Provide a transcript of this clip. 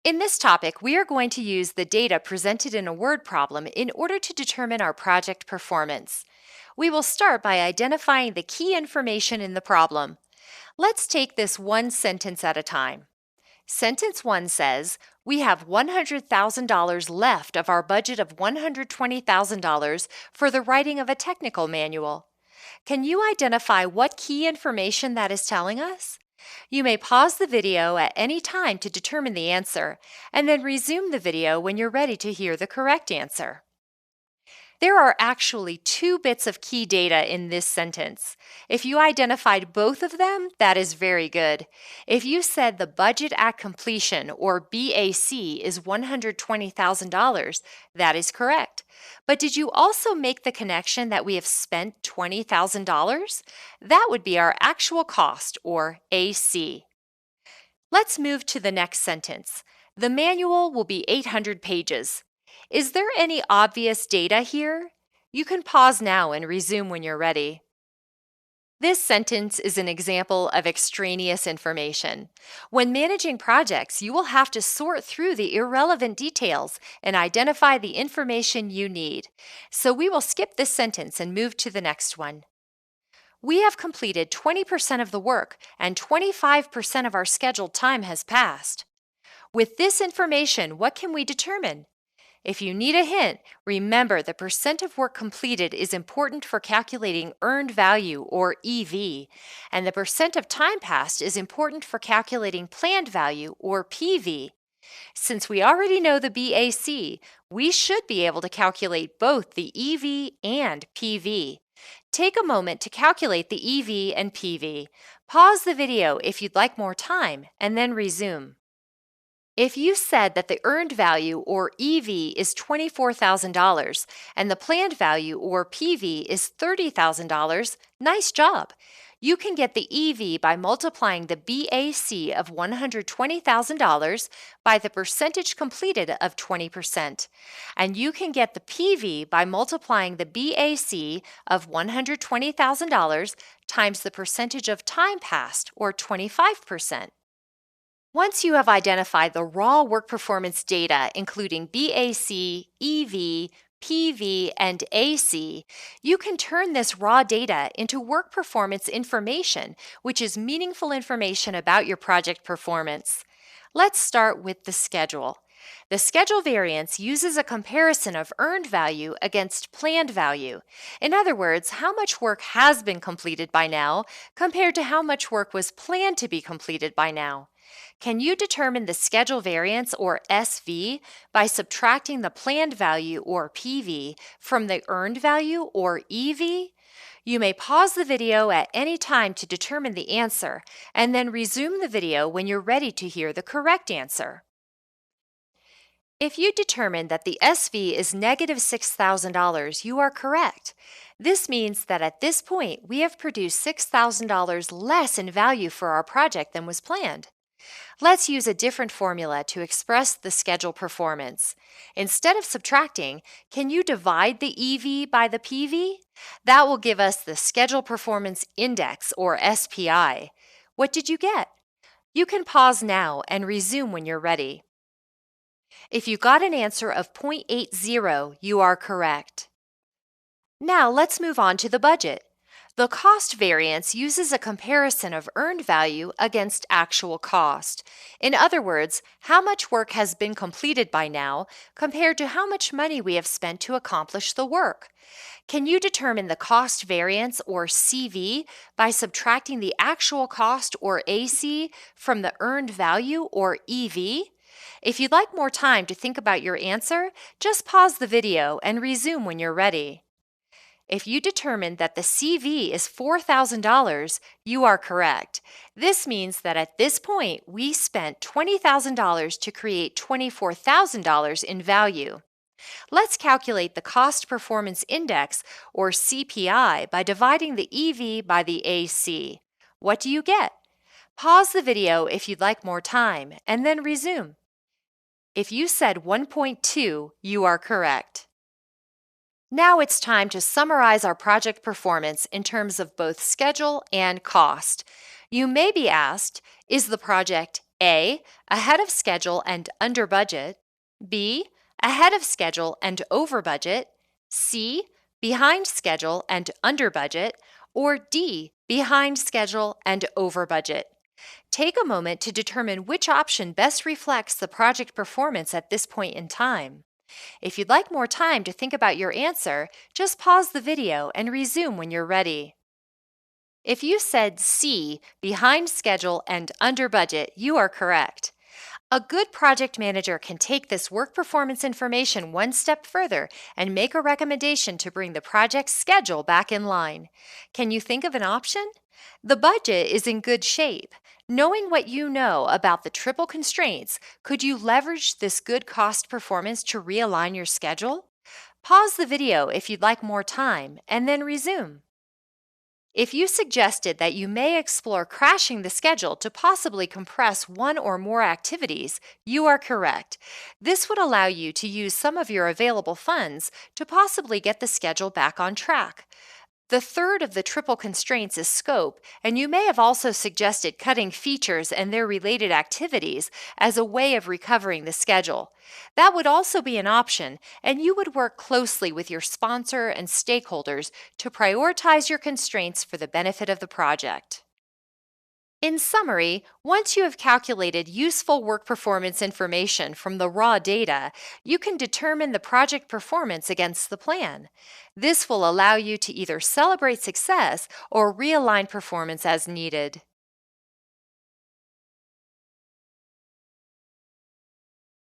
In this topic, we are going to use the data presented in a word problem in order to determine our project performance. We will start by identifying the key information in the problem. Let's take this one sentence at a time. Sentence 1 says, we have $100,000 left of our budget of $120,000 for the writing of a technical manual. Can you identify what key information that is telling us? You may pause the video at any time to determine the answer, and then resume the video when you're ready to hear the correct answer. There are actually two bits of key data in this sentence. If you identified both of them, that is very good. If you said the budget at completion, or BAC, is $120,000, that is correct. But did you also make the connection that we have spent $20,000? That would be our actual cost, or AC. Let's move to the next sentence. The manual will be 800 pages. Is there any obvious data here? You can pause now and resume when you're ready. This sentence is an example of extraneous information. When managing projects, you will have to sort through the irrelevant details and identify the information you need. So we will skip this sentence and move to the next one. We have completed 20% of the work and 25% of our scheduled time has passed. With this information, what can we determine? If you need a hint, remember the percent of work completed is important for calculating earned value, or EV, and the percent of time passed is important for calculating planned value, or PV. Since we already know the BAC, we should be able to calculate both the EV and PV. Take a moment to calculate the EV and PV. Pause the video if you'd like more time, and then resume. If you said that the earned value, or EV, is $24,000 and the planned value, or PV, is $30,000, nice job! You can get the EV by multiplying the BAC of $120,000 by the percentage completed of 20%. And you can get the PV by multiplying the BAC of $120,000 times the percentage of time passed, or 25%. Once you have identified the raw work performance data, including BAC, EV, PV, and AC, you can turn this raw data into work performance information, which is meaningful information about your project performance. Let's start with the schedule. The schedule variance uses a comparison of earned value against planned value. In other words, how much work has been completed by now compared to how much work was planned to be completed by now. Can you determine the schedule variance, or SV, by subtracting the planned value, or PV, from the earned value, or EV? You may pause the video at any time to determine the answer, and then resume the video when you're ready to hear the correct answer. If you determine that the SV is negative $6,000, you are correct. This means that at this point, we have produced $6,000 less in value for our project than was planned. Let's use a different formula to express the schedule performance. Instead of subtracting, can you divide the EV by the PV? That will give us the Schedule Performance Index, or SPI. What did you get? You can pause now and resume when you're ready. If you got an answer of 0.80, you are correct. Now let's move on to the budget. The cost variance uses a comparison of earned value against actual cost. In other words, how much work has been completed by now compared to how much money we have spent to accomplish the work. Can you determine the cost variance, or CV, by subtracting the actual cost, or AC, from the earned value, or EV? If you'd like more time to think about your answer, just pause the video and resume when you're ready. If you determine that the CV is $4,000, you are correct. This means that at this point, we spent $20,000 to create $24,000 in value. Let's calculate the Cost Performance Index, or CPI, by dividing the EV by the AC. What do you get? Pause the video if you'd like more time, and then resume. If you said 1.2, you are correct. Now it's time to summarize our project performance in terms of both schedule and cost. You may be asked, is the project A. Ahead of schedule and under budget. B. Ahead of schedule and over budget. C. Behind schedule and under budget. Or D. Behind schedule and over budget. Take a moment to determine which option best reflects the project performance at this point in time. If you'd like more time to think about your answer, just pause the video and resume when you're ready. If you said C, behind schedule and under budget, you are correct. A good project manager can take this work performance information one step further and make a recommendation to bring the project's schedule back in line. Can you think of an option? The budget is in good shape. Knowing what you know about the triple constraints, could you leverage this good cost performance to realign your schedule? Pause the video if you'd like more time and then resume. If you suggested that you may explore crashing the schedule to possibly compress one or more activities, you are correct. This would allow you to use some of your available funds to possibly get the schedule back on track. The third of the triple constraints is scope, and you may have also suggested cutting features and their related activities as a way of recovering the schedule. That would also be an option, and you would work closely with your sponsor and stakeholders to prioritize your constraints for the benefit of the project. In summary, once you have calculated useful work performance information from the raw data, you can determine the project performance against the plan. This will allow you to either celebrate success or realign performance as needed.